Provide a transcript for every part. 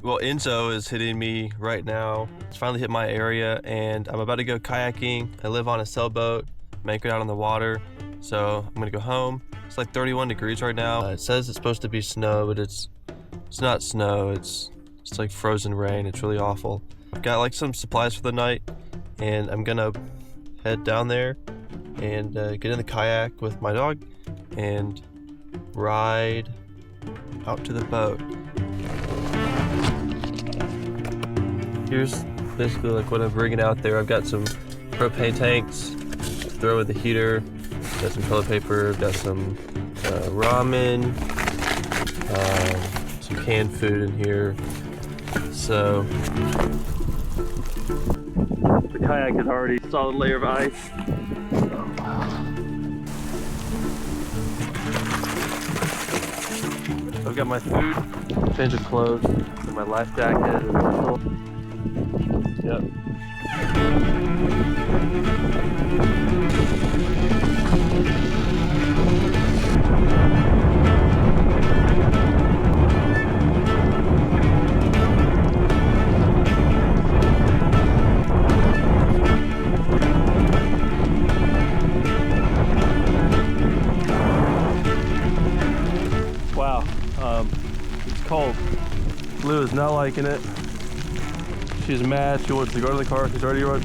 Well, Enzo is hitting me right now. It's finally hit my area and I'm about to go kayaking. I live on a sailboat. I'm anchored out on the water. So I'm gonna go home. It's like 31 degrees right now. It says it's supposed to be snow, but it's not snow. It's like frozen rain. It's really awful. I've got like some supplies for the night and I'm gonna head down there and get in the kayak with my dog and ride out to the boat. Here's basically like what I'm bringing out there. I've got some propane tanks, throw in the heater, got some toilet paper, got some ramen, some canned food in here. So the kayak is already a solid layer of ice. I've got my food, change of clothes, and my life jacket. Yep. Wow, it's cold. Lou is not liking it. She's mad. She wants to go to the car. She's already run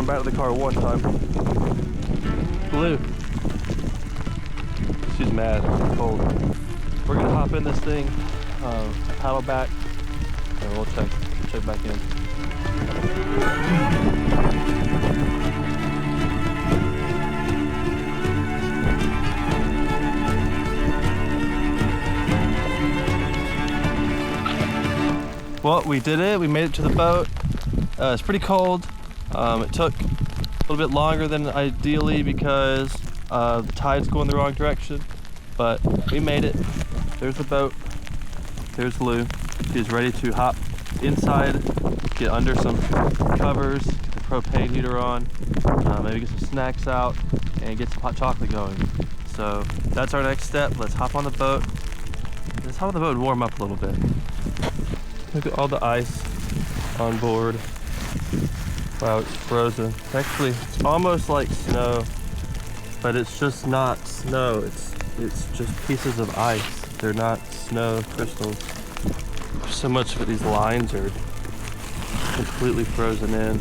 back to the car one time. Blue. She's mad. It's cold. We're gonna hop in this thing, paddle back, and we'll check back in. Well, we did it. We made it to the boat. It's pretty cold. It took a little bit longer than ideally because the tide's going the wrong direction, but we made it. There's the boat. There's Lou. She's ready to hop inside, get under some covers, get the propane heater on, maybe get some snacks out, and get some hot chocolate going. So that's our next step. Let's hop on the boat. Let's hop on the boat and warm up a little bit. Look at all the ice on board. Wow, it's frozen. Actually, it's almost like snow, but it's just not snow. It's just pieces of ice. They're not snow crystals. So much of these lines are completely frozen in.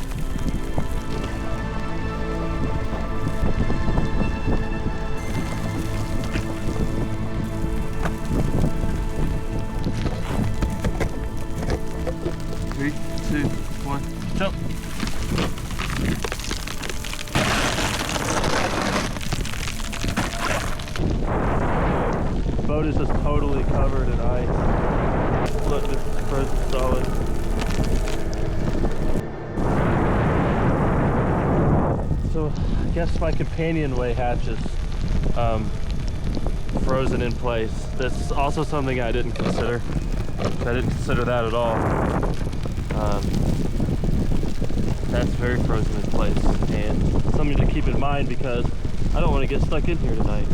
Three, two, one, jump. The boat is just totally covered in ice. Look, this is frozen solid. So I guess my companionway hatch is frozen in place. This is also something I didn't consider. I didn't consider that at all. That's very frozen in place, and something to keep in mind because I don't want to get stuck in here tonight. I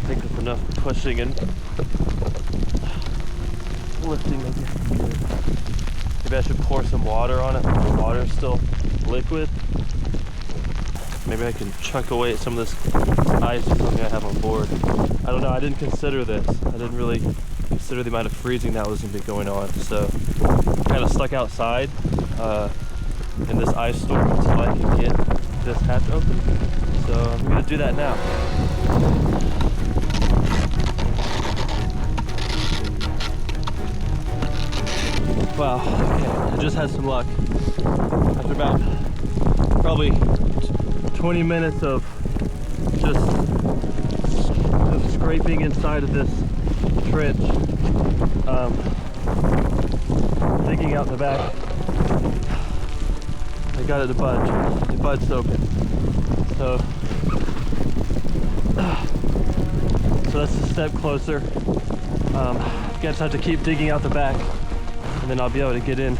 think with enough pushing and lifting, maybe I should pour some water on it. The water's still liquid. Maybe I can chuck away some of this ice or something I have on board. I don't know, I didn't consider this. I didn't really consider the amount of freezing that was going to be going on. So I'm kind of stuck outside in this ice storm until I can get this hatch open. So I'm going to do that now. Wow, okay, I just had some luck. After about probably 20 minutes of just scraping inside of this trench, digging out the back, I got it to budge. It budged open. So that's a step closer. I guess I have to keep digging out the back, and then I'll be able to get in.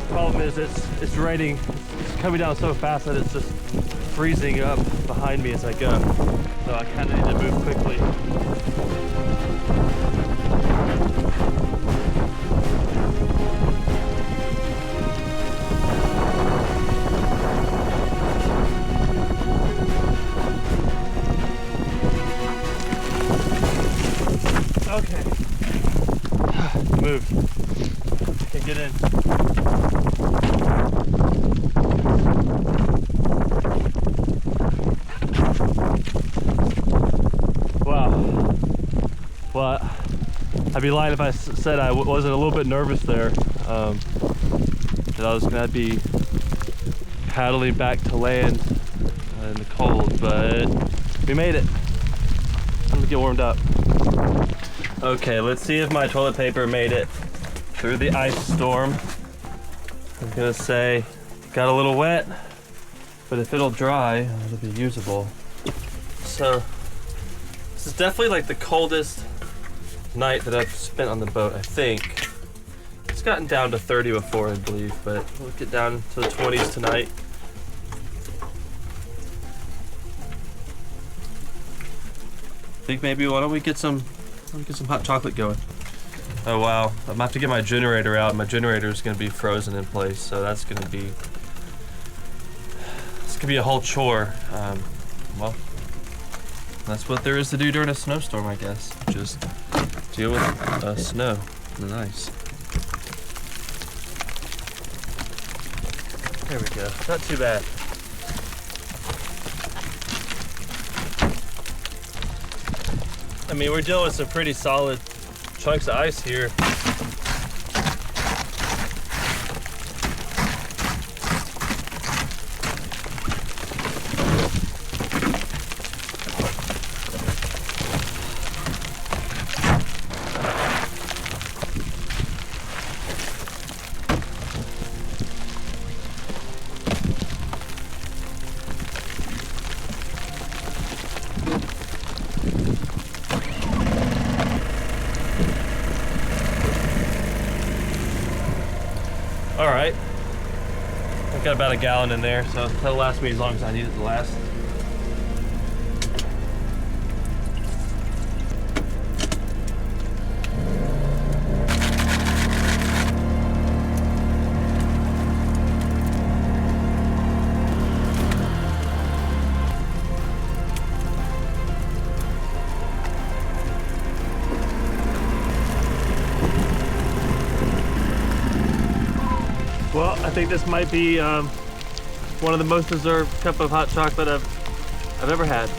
Problem is, it's raining. It's coming down so fast that it's just freezing up behind me as I go. So I kind of need to move quickly. Okay. Move. Okay, get in. Wow. Well, I'd be lying if I said I wasn't a little bit nervous there. That I was gonna be paddling back to land in the cold, but we made it. Let's get warmed up. Okay, let's see if my toilet paper made it through the ice storm. I'm gonna say got a little wet, but if it'll dry, it'll be usable. So this is definitely like the coldest night that I've spent on the boat, I think. It's gotten down to 30 before, I believe, but we'll get down to the 20s tonight. I think maybe why don't we get some hot chocolate going. Oh wow, I'm gonna have to get my generator out. My generator is gonna be frozen in place, so it's gonna be a whole chore. Well, that's what there is to do during a snowstorm, I guess. Just deal with snow and ice. There we go. Not too bad. I mean, we're dealing with some pretty solid chunks of ice here. All right, I've got about a gallon in there, so that'll last me as long as I need it to last. Well, I think this might be one of the most deserved cup of hot chocolate I've ever had.